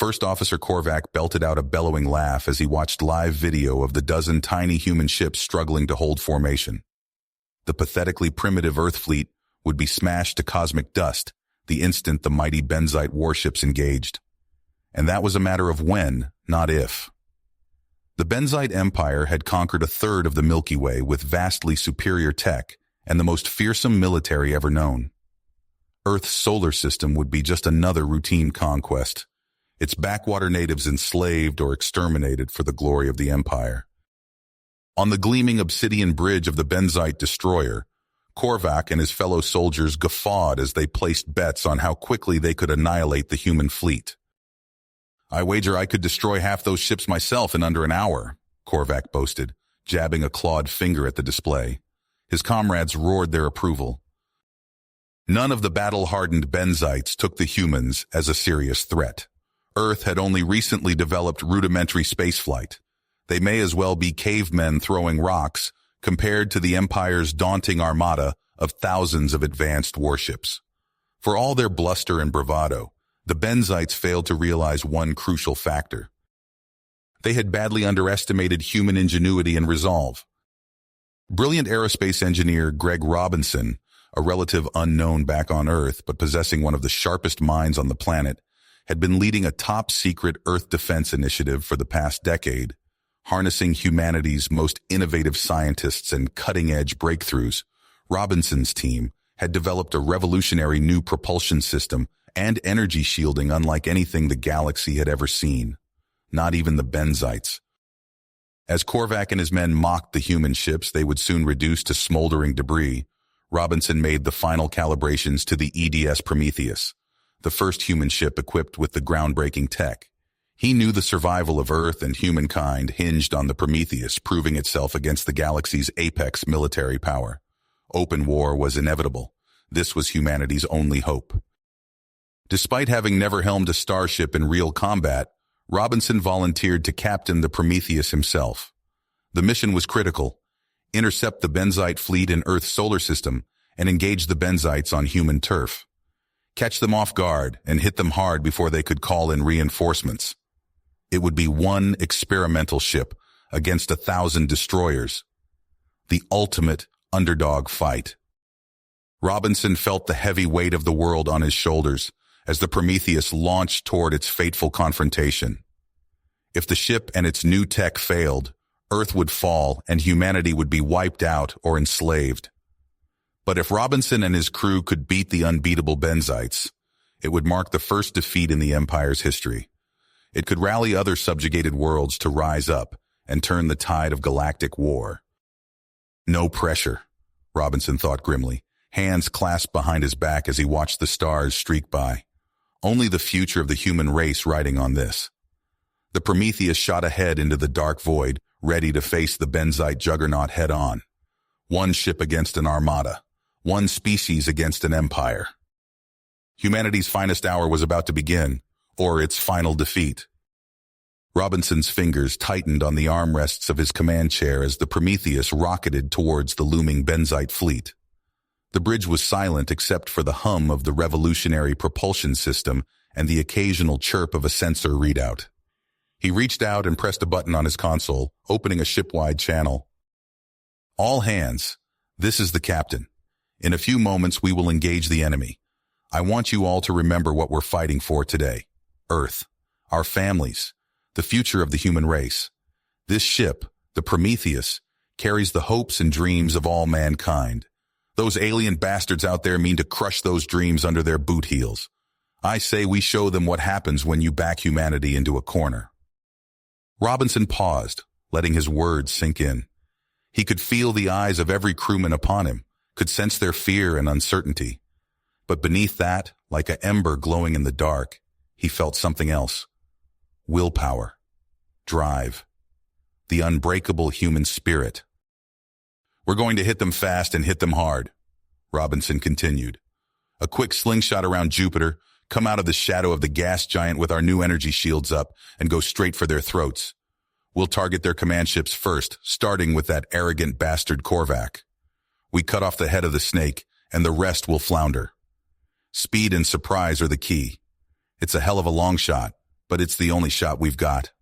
First Officer Korvac belted out a bellowing laugh as he watched live video of the dozen tiny human ships struggling to hold formation. The pathetically primitive Earth fleet would be smashed to cosmic dust the instant the mighty Benzite warships engaged. And that was a matter of when, not if. The Benzite Empire had conquered a third of the Milky Way with vastly superior tech and the most fearsome military ever known. Earth's solar system would be just another routine conquest, its backwater natives enslaved or exterminated for the glory of the Empire. On the gleaming obsidian bridge of the Benzite destroyer, Korvac and his fellow soldiers guffawed as they placed bets on how quickly they could annihilate the human fleet. "I wager I could destroy half those ships myself in under an hour," Korvac boasted, jabbing a clawed finger at the display. His comrades roared their approval. None of the battle-hardened Benzites took the humans as a serious threat. Earth had only recently developed rudimentary spaceflight. They may as well be cavemen throwing rocks compared to the Empire's daunting armada of thousands of advanced warships. For all their bluster and bravado, the Benzites failed to realize one crucial factor. They had badly underestimated human ingenuity and resolve. Brilliant aerospace engineer Greg Robinson, a relative unknown back on Earth but possessing one of the sharpest minds on the planet, had been leading a top-secret Earth defense initiative for the past decade. Harnessing humanity's most innovative scientists and cutting-edge breakthroughs, Robinson's team had developed a revolutionary new propulsion system and energy shielding unlike anything the galaxy had ever seen. Not even the Benzites. As Korvac and his men mocked the human ships they would soon reduce to smoldering debris, Robinson made the final calibrations to the EDS Prometheus, the first human ship equipped with the groundbreaking tech. He knew the survival of Earth and humankind hinged on the Prometheus proving itself against the galaxy's apex military power. Open war was inevitable. This was humanity's only hope. Despite having never helmed a starship in real combat, Robinson volunteered to captain the Prometheus himself. The mission was critical: intercept the Benzite fleet in Earth's solar system and engage the Benzites on human turf. Catch them off guard and hit them hard before they could call in reinforcements. It would be one experimental ship against 1,000 destroyers. The ultimate underdog fight. Robinson felt the heavy weight of the world on his shoulders as the Prometheus launched toward its fateful confrontation. If the ship and its new tech failed, Earth would fall and humanity would be wiped out or enslaved. But if Robinson and his crew could beat the unbeatable Benzites, it would mark the first defeat in the Empire's history. It could rally other subjugated worlds to rise up and turn the tide of galactic war. No pressure, Robinson thought grimly, hands clasped behind his back as he watched the stars streak by. Only the future of the human race riding on this. The Prometheus shot ahead into the dark void, ready to face the Benzite juggernaut head-on. One ship against an armada. One species against an empire. Humanity's finest hour was about to begin, or its final defeat. Robinson's fingers tightened on the armrests of his command chair as the Prometheus rocketed towards the looming Benzite fleet. The bridge was silent except for the hum of the revolutionary propulsion system and the occasional chirp of a sensor readout. He reached out and pressed a button on his console, opening a ship-wide channel. "All hands, this is the captain. In a few moments we will engage the enemy. I want you all to remember what we're fighting for today. Earth, our families, the future of the human race. This ship, the Prometheus, carries the hopes and dreams of all mankind. Those alien bastards out there mean to crush those dreams under their boot heels. I say we show them what happens when you back humanity into a corner." Robinson paused, letting his words sink in. He could feel the eyes of every crewman upon him, could sense their fear and uncertainty. But beneath that, like an ember glowing in the dark, he felt something else. Willpower. Drive. The unbreakable human spirit. "We're going to hit them fast and hit them hard," Robinson continued. "A quick slingshot around Jupiter, come out of the shadow of the gas giant with our new energy shields up, and go straight for their throats. We'll target their command ships first, starting with that arrogant bastard Korvac. We cut off the head of the snake, and the rest will flounder. Speed and surprise are the key. It's a hell of a long shot, but it's the only shot we've got.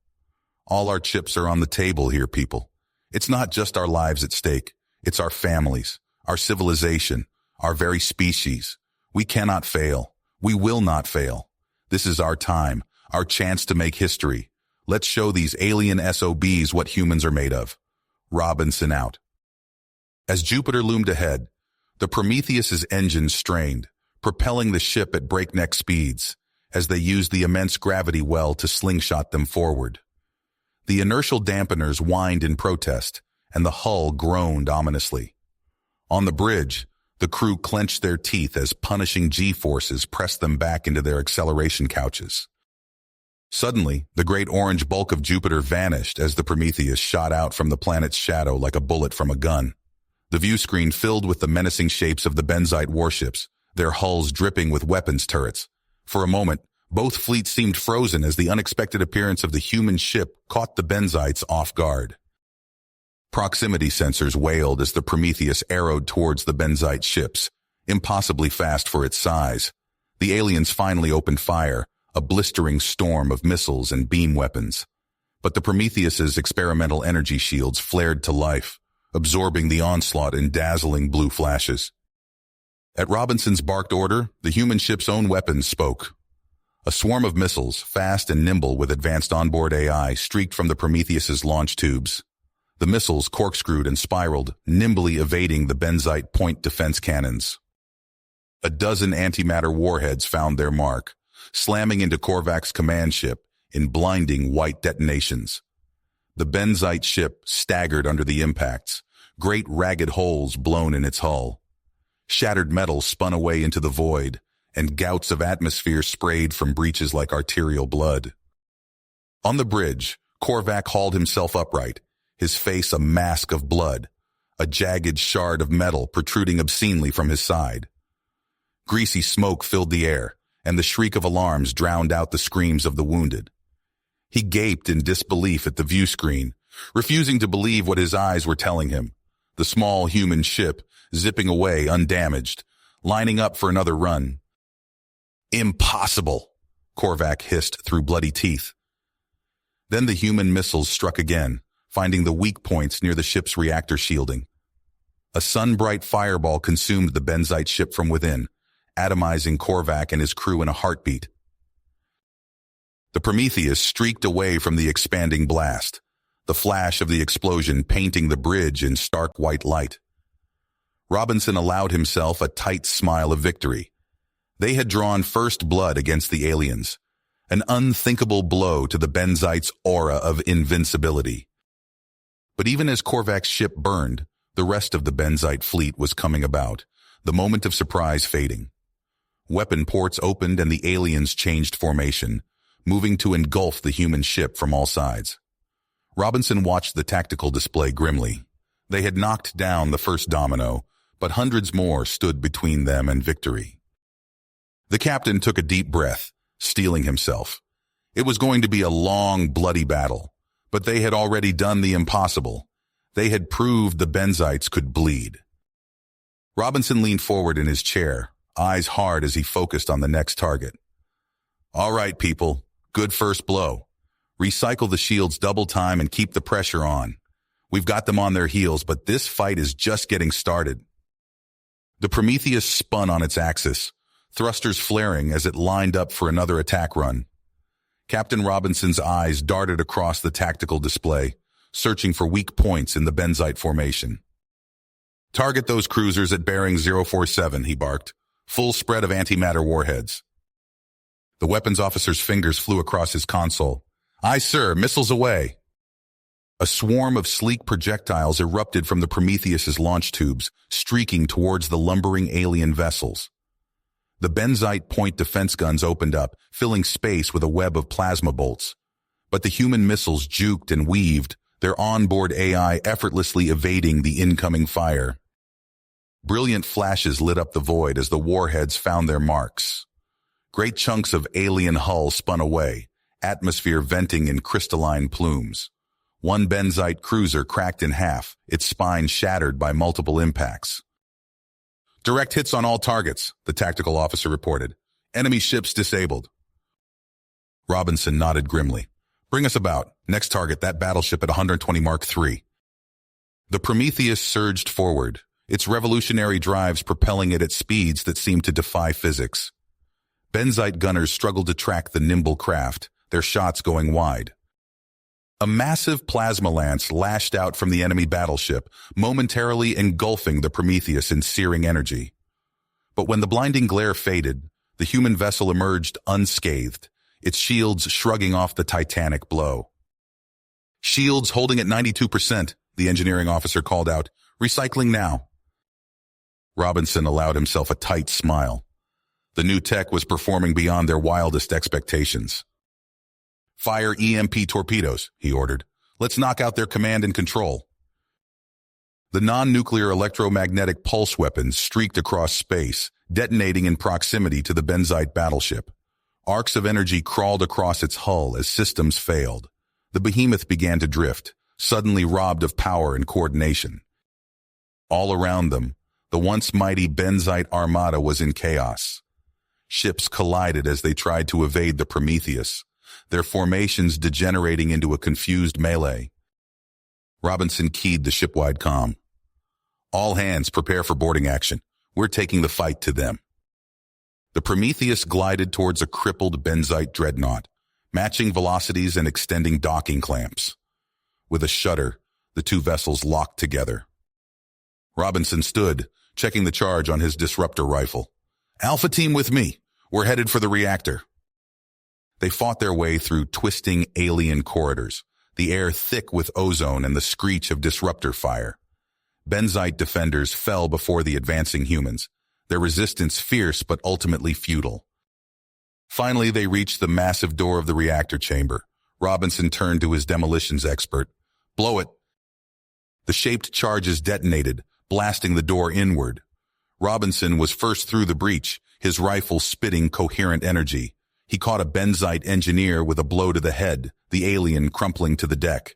All our chips are on the table here, people. It's not just our lives at stake. It's our families, our civilization, our very species. We cannot fail. We will not fail. This is our time, our chance to make history. Let's show these alien SOBs what humans are made of. Robinson out. As Jupiter loomed ahead, the Prometheus's engines strained, propelling the ship at breakneck speeds as they used the immense gravity well to slingshot them forward. The inertial dampeners whined in protest, and the hull groaned ominously. On the bridge, the crew clenched their teeth as punishing G-forces pressed them back into their acceleration couches. Suddenly, the great orange bulk of Jupiter vanished as the Prometheus shot out from the planet's shadow like a bullet from a gun. The view screen filled with the menacing shapes of the Benzite warships, their hulls dripping with weapons turrets. For a moment, both fleets seemed frozen as the unexpected appearance of the human ship caught the Benzites off guard. Proximity sensors wailed as the Prometheus arrowed towards the Benzite ships, impossibly fast for its size. The aliens finally opened fire, a blistering storm of missiles and beam weapons. But the Prometheus's experimental energy shields flared to life, absorbing the onslaught in dazzling blue flashes. At Robinson's barked order, the human ship's own weapons spoke. A swarm of missiles, fast and nimble with advanced onboard AI, streaked from the Prometheus's launch tubes. The missiles corkscrewed and spiraled, nimbly evading the Benzite point defense cannons. A dozen antimatter warheads found their mark, slamming into Korvac's command ship in blinding white detonations. The Benzite ship staggered under the impacts, great ragged holes blown in its hull. Shattered metal spun away into the void, and gouts of atmosphere sprayed from breaches like arterial blood. On the bridge, Korvac hauled himself upright, his face a mask of blood, a jagged shard of metal protruding obscenely from his side. Greasy smoke filled the air, and the shriek of alarms drowned out the screams of the wounded. He gaped in disbelief at the view screen, refusing to believe what his eyes were telling him. The small human ship, zipping away undamaged, lining up for another run. "Impossible," Korvac hissed through bloody teeth. Then the human missiles struck again, finding the weak points near the ship's reactor shielding. A sun-bright fireball consumed the Benzite ship from within, atomizing Korvac and his crew in a heartbeat. The Prometheus streaked away from the expanding blast, the flash of the explosion painting the bridge in stark white light. Robinson allowed himself a tight smile of victory. They had drawn first blood against the aliens, an unthinkable blow to the Benzite's aura of invincibility. But even as Korvac's ship burned, the rest of the Benzite fleet was coming about, the moment of surprise fading. Weapon ports opened and the aliens changed formation, moving to engulf the human ship from all sides. Robinson watched the tactical display grimly. They had knocked down the first domino, but hundreds more stood between them and victory. The captain took a deep breath, steeling himself. It was going to be a long, bloody battle, but they had already done the impossible. They had proved the Benzites could bleed. Robinson leaned forward in his chair, eyes hard as he focused on the next target. "All right, people, good first blow. Recycle the shields double time and keep the pressure on. We've got them on their heels, but this fight is just getting started." The Prometheus spun on its axis, thrusters flaring as it lined up for another attack run. Captain Robinson's eyes darted across the tactical display, searching for weak points in the Benzite formation. "Target those cruisers at bearing 047, he barked. "Full spread of antimatter warheads." The weapons officer's fingers flew across his console. "Aye, sir, missiles away." A swarm of sleek projectiles erupted from the Prometheus's launch tubes, streaking towards the lumbering alien vessels. The Benzite point defense guns opened up, filling space with a web of plasma bolts. But the human missiles juked and weaved, their onboard AI effortlessly evading the incoming fire. Brilliant flashes lit up the void as the warheads found their marks. Great chunks of alien hull spun away, atmosphere venting in crystalline plumes. One Benzite cruiser cracked in half, its spine shattered by multiple impacts. "Direct hits on all targets," the tactical officer reported. "Enemy ships disabled." Robinson nodded grimly. Bring us about. Next target, that battleship at 120 Mark III. The Prometheus surged forward, its revolutionary drives propelling it at speeds that seemed to defy physics. Benzite gunners struggled to track the nimble craft, their shots going wide. A massive plasma lance lashed out from the enemy battleship, momentarily engulfing the Prometheus in searing energy. But when the blinding glare faded, the human vessel emerged unscathed, its shields shrugging off the titanic blow. Shields holding at 92%, the engineering officer called out. Recycling now. Robinson allowed himself a tight smile. The new tech was performing beyond their wildest expectations. Fire EMP torpedoes, he ordered. Let's knock out their command and control. The non-nuclear electromagnetic pulse weapons streaked across space, detonating in proximity to the Benzite battleship. Arcs of energy crawled across its hull as systems failed. The behemoth began to drift, suddenly robbed of power and coordination. All around them, the once mighty Benzite armada was in chaos. Ships collided as they tried to evade the Prometheus, their formations degenerating into a confused melee. Robinson keyed the shipwide comm. All hands prepare for boarding action. We're taking the fight to them. The Prometheus glided towards a crippled Benzite dreadnought, matching velocities and extending docking clamps. With a shudder, the two vessels locked together. Robinson stood, checking the charge on his disruptor rifle. Alpha team with me. We're headed for the reactor. They fought their way through twisting alien corridors, the air thick with ozone and the screech of disruptor fire. Benzite defenders fell before the advancing humans, their resistance fierce but ultimately futile. Finally, they reached the massive door of the reactor chamber. Robinson turned to his demolitions expert. Blow it. The shaped charges detonated, blasting the door inward. Robinson was first through the breach, his rifle spitting coherent energy. He caught a Benzite engineer with a blow to the head, the alien crumpling to the deck.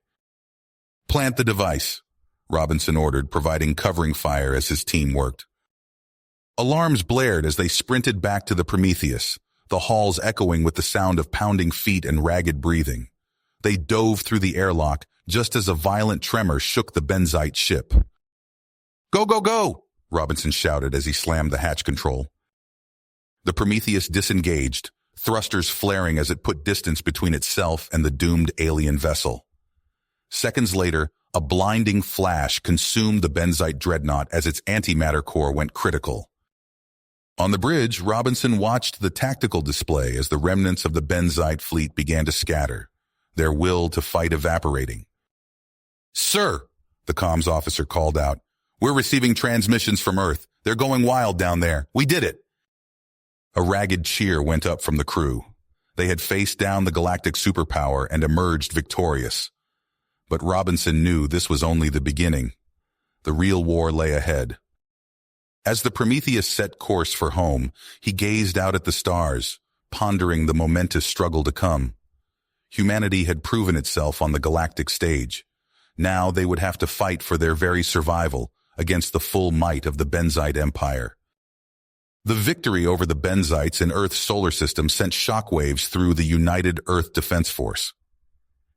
Plant the device, Robinson ordered, providing covering fire as his team worked. Alarms blared as they sprinted back to the Prometheus, the halls echoing with the sound of pounding feet and ragged breathing. They dove through the airlock just as a violent tremor shook the Benzite ship. Go, go, go! Robinson shouted as he slammed the hatch control. The Prometheus disengaged, thrusters flaring as it put distance between itself and the doomed alien vessel. Seconds later, a blinding flash consumed the Benzite dreadnought as its antimatter core went critical. On the bridge, Robinson watched the tactical display as the remnants of the Benzite fleet began to scatter, their will to fight evaporating. Sir, the comms officer called out, we're receiving transmissions from Earth. They're going wild down there. We did it. A ragged cheer went up from the crew. They had faced down the galactic superpower and emerged victorious. But Robinson knew this was only the beginning. The real war lay ahead. As the Prometheus set course for home, he gazed out at the stars, pondering the momentous struggle to come. Humanity had proven itself on the galactic stage. Now they would have to fight for their very survival against the full might of the Benzite Empire. The victory over the Benzites in Earth's solar system sent shockwaves through the United Earth Defense Force.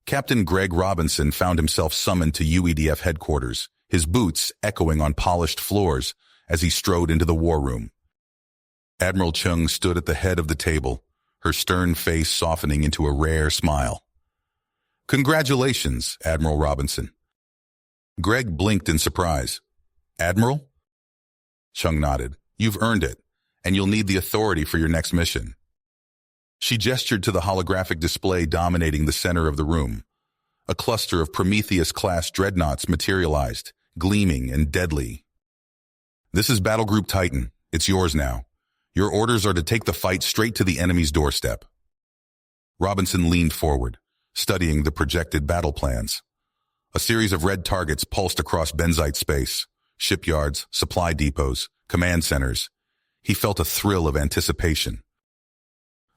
Captain Greg Robinson found himself summoned to UEDF headquarters, his boots echoing on polished floors as he strode into the war room. Admiral Chung stood at the head of the table, her stern face softening into a rare smile. Congratulations, Admiral Robinson. Greg blinked in surprise. Admiral? Chung nodded. You've earned it, and you'll need the authority for your next mission. She gestured to the holographic display dominating the center of the room. A cluster of Prometheus-class dreadnoughts materialized, gleaming and deadly. This is Battle Group Titan. It's yours now. Your orders are to take the fight straight to the enemy's doorstep. Robinson leaned forward, studying the projected battle plans. A series of red targets pulsed across Benzite space, shipyards, supply depots, command centers. He felt a thrill of anticipation.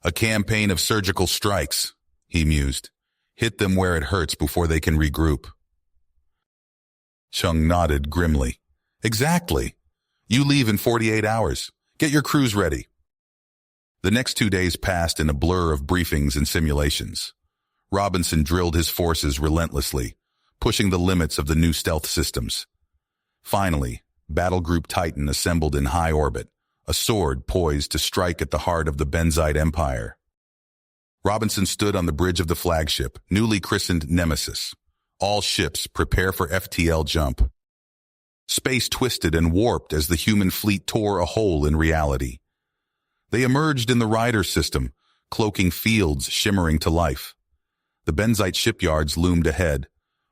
A campaign of surgical strikes, he mused. Hit them where it hurts before they can regroup. Chung nodded grimly. Exactly. You leave in 48 hours. Get your crews ready. The next 2 days passed in a blur of briefings and simulations. Robinson drilled his forces relentlessly, pushing the limits of the new stealth systems. Finally, Battle Group Titan assembled in high orbit, a sword poised to strike at the heart of the Benzite Empire. Robinson stood on the bridge of the flagship, newly christened Nemesis. All ships prepare for FTL jump. Space twisted and warped as the human fleet tore a hole in reality. They emerged in the Rider system, cloaking fields shimmering to life. The Benzite shipyards loomed ahead,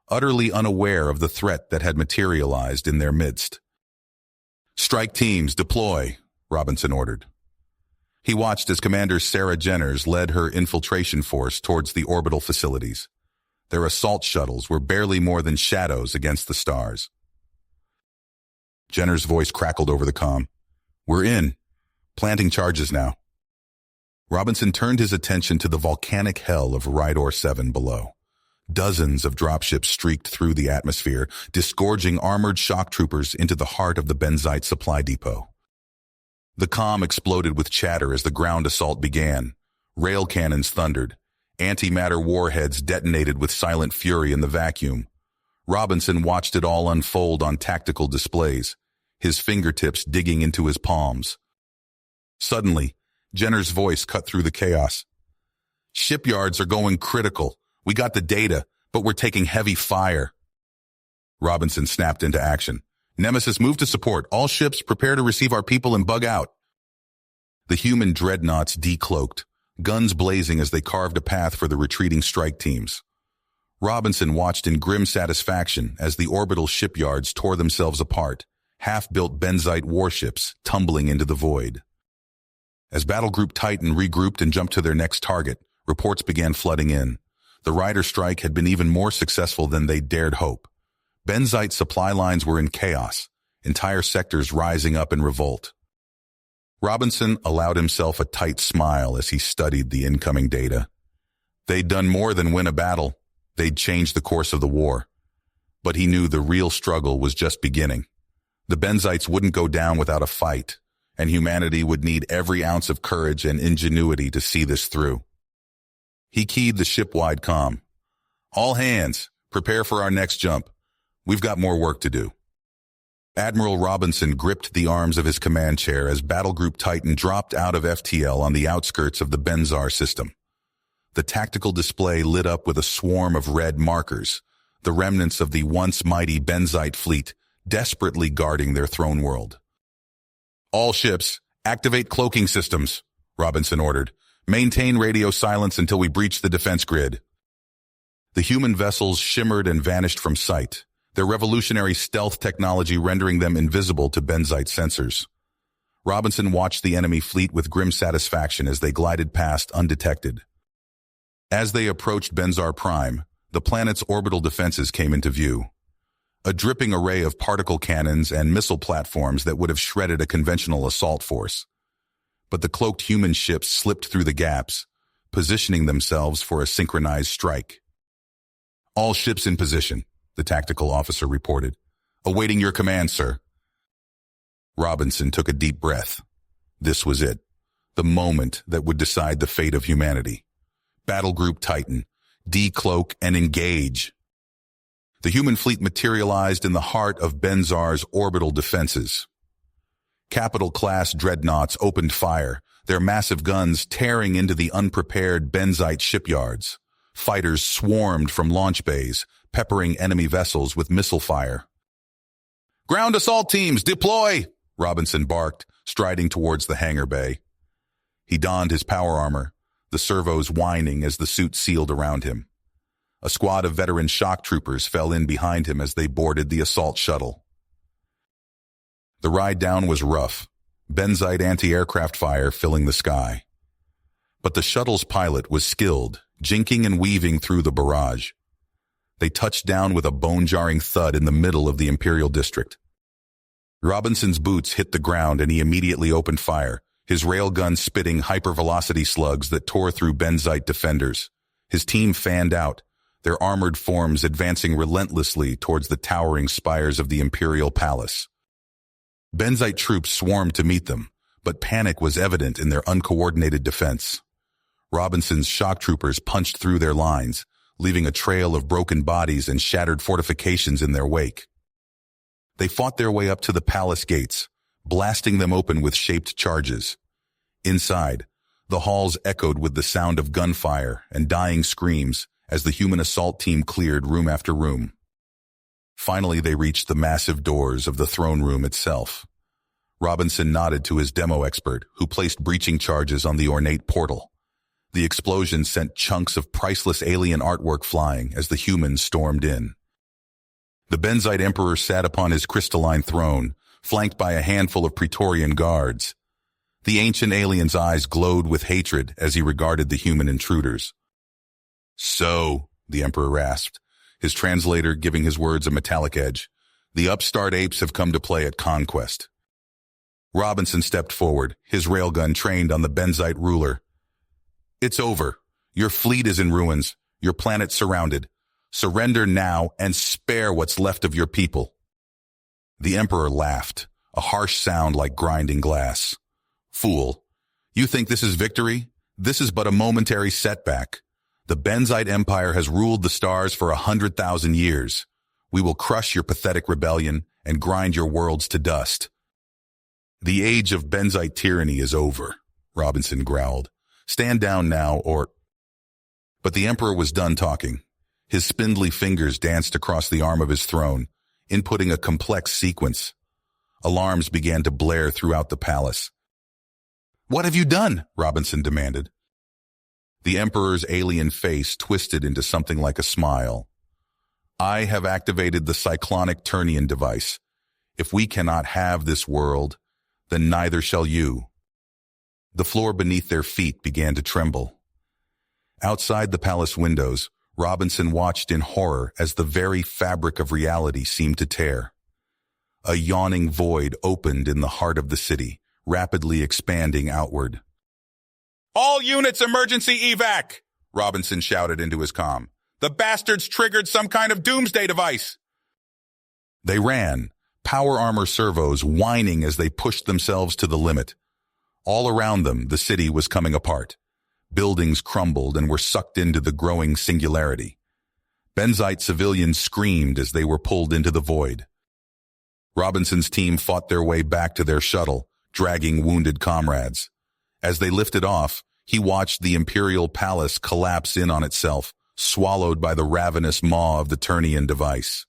utterly unaware of the threat that had materialized in their midst. "Strike teams, deploy," Robinson ordered. He watched as Commander Sarah Jenners led her infiltration force towards the orbital facilities. Their assault shuttles were barely more than shadows against the stars. Jenner's voice crackled over the comm. "We're in. Planting charges now." Robinson turned his attention to the volcanic hell of Rydor 7 below. Dozens of dropships streaked through the atmosphere, disgorging armored shock troopers into the heart of the Benzite supply depot. The comm exploded with chatter as the ground assault began. Rail cannons thundered. Antimatter warheads detonated with silent fury in the vacuum. Robinson watched it all unfold on tactical displays, his fingertips digging into his palms. Suddenly, Jenner's voice cut through the chaos. "Shipyards are going critical. We got the data, but we're taking heavy fire." Robinson snapped into action. "Nemesis, move to support. All ships prepare to receive our people and bug out." The human dreadnoughts decloaked, guns blazing as they carved a path for the retreating strike teams. Robinson watched in grim satisfaction as the orbital shipyards tore themselves apart, half-built Benzite warships tumbling into the void. As Battle Group Titan regrouped and jumped to their next target, reports began flooding in. The Rider strike had been even more successful than they dared hope. Benzite supply lines were in chaos, entire sectors rising up in revolt. Robinson allowed himself a tight smile as he studied the incoming data. They'd done more than win a battle. They'd changed the course of the war. But he knew the real struggle was just beginning. The Benzites wouldn't go down without a fight, and humanity would need every ounce of courage and ingenuity to see this through. He keyed the ship-wide comm. "All hands, prepare for our next jump. We've got more work to do." Admiral Robinson gripped the arms of his command chair as Battle Group Titan dropped out of FTL on the outskirts of the Benzar system. The tactical display lit up with a swarm of red markers, the remnants of the once mighty Benzite fleet, desperately guarding their throne world. "All ships, activate cloaking systems," Robinson ordered. "Maintain radio silence until we breach the defense grid." The human vessels shimmered and vanished from sight, their revolutionary stealth technology rendering them invisible to Benzite sensors. Robinson watched the enemy fleet with grim satisfaction as they glided past undetected. As they approached Benzar Prime, the planet's orbital defenses came into view. A dripping array of particle cannons and missile platforms that would have shredded a conventional assault force. But the cloaked human ships slipped through the gaps, positioning themselves for a synchronized strike. "All ships in position," the tactical officer reported. "Awaiting your command, sir." Robinson took a deep breath. This was it, the moment that would decide the fate of humanity. Battle Group Titan, decloak and engage. The human fleet materialized in the heart of Benzar's orbital defenses. Capital-class dreadnoughts opened fire, their massive guns tearing into the unprepared Benzite shipyards. Fighters swarmed from launch bays, peppering enemy vessels with missile fire. "Ground assault teams, deploy!" Robinson barked, striding towards the hangar bay. He donned his power armor, the servos whining as the suit sealed around him. A squad of veteran shock troopers fell in behind him as they boarded the assault shuttle. The ride down was rough, Benzite anti-aircraft fire filling the sky. But the shuttle's pilot was skilled, jinking and weaving through the barrage. They touched down with a bone-jarring thud in the middle of the Imperial District. Robinson's boots hit the ground and he immediately opened fire, his railgun spitting hypervelocity slugs that tore through Benzite defenders. His team fanned out, their armored forms advancing relentlessly towards the towering spires of the Imperial Palace. Benzite troops swarmed to meet them, but panic was evident in their uncoordinated defense. Robinson's shock troopers punched through their lines, leaving a trail of broken bodies and shattered fortifications in their wake. They fought their way up to the palace gates, blasting them open with shaped charges. Inside, the halls echoed with the sound of gunfire and dying screams as the human assault team cleared room after room. Finally, they reached the massive doors of the throne room itself. Robinson nodded to his demo expert, who placed breaching charges on the ornate portal. The explosion sent chunks of priceless alien artwork flying as the humans stormed in. The Benzite Emperor sat upon his crystalline throne, flanked by a handful of Praetorian guards. The ancient alien's eyes glowed with hatred as he regarded the human intruders. "So," the Emperor rasped, his translator giving his words a metallic edge, "the upstart apes have come to play at conquest." Robinson stepped forward, his railgun trained on the Benzite ruler. "It's over. Your fleet is in ruins. Your planet surrounded. Surrender now and spare what's left of your people." The Emperor laughed, a harsh sound like grinding glass. "Fool, you think this is victory? This is but a momentary setback. The Benzite Empire has ruled the stars for 100,000 years. We will crush your pathetic rebellion and grind your worlds to dust." "The age of Benzite tyranny is over," Robinson growled. "Stand down now or—" But the Emperor was done talking. His spindly fingers danced across the arm of his throne, inputting a complex sequence. Alarms began to blare throughout the palace. "What have you done?" Robinson demanded. The Emperor's alien face twisted into something like a smile. "I have activated the cyclonic Turnian device. If we cannot have this world, then neither shall you." The floor beneath their feet began to tremble. Outside the palace windows, Robinson watched in horror as the very fabric of reality seemed to tear. A yawning void opened in the heart of the city, rapidly expanding outward. "All units emergency evac!" Robinson shouted into his comm. "The bastards triggered some kind of doomsday device!" They ran, power armor servos whining as they pushed themselves to the limit. All around them, the city was coming apart. Buildings crumbled and were sucked into the growing singularity. Benzite civilians screamed as they were pulled into the void. Robinson's team fought their way back to their shuttle, dragging wounded comrades. As they lifted off, he watched the Imperial Palace collapse in on itself, swallowed by the ravenous maw of the Turnian device.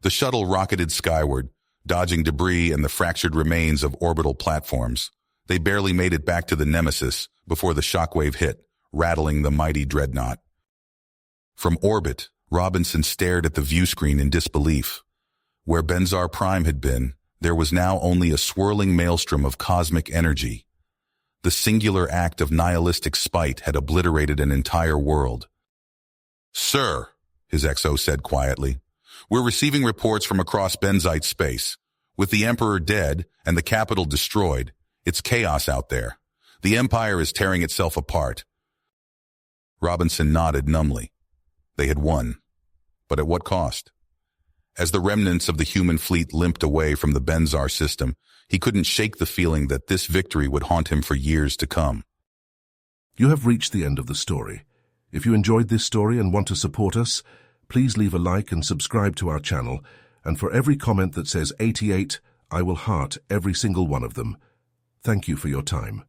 The shuttle rocketed skyward, dodging debris and the fractured remains of orbital platforms. They barely made it back to the Nemesis before the shockwave hit, rattling the mighty dreadnought. From orbit, Robinson stared at the viewscreen in disbelief. Where Benzar Prime had been, there was now only a swirling maelstrom of cosmic energy. The singular act of nihilistic spite had obliterated an entire world. "Sir," his XO said quietly, "we're receiving reports from across Benzite space. With the Emperor dead and the capital destroyed, it's chaos out there. The Empire is tearing itself apart." Robinson nodded numbly. They had won. But at what cost? As the remnants of the human fleet limped away from the Benzar system, he couldn't shake the feeling that this victory would haunt him for years to come. You have reached the end of the story. If you enjoyed this story and want to support us, please leave a like and subscribe to our channel. And for every comment that says 88, I will heart every single one of them. Thank you for your time.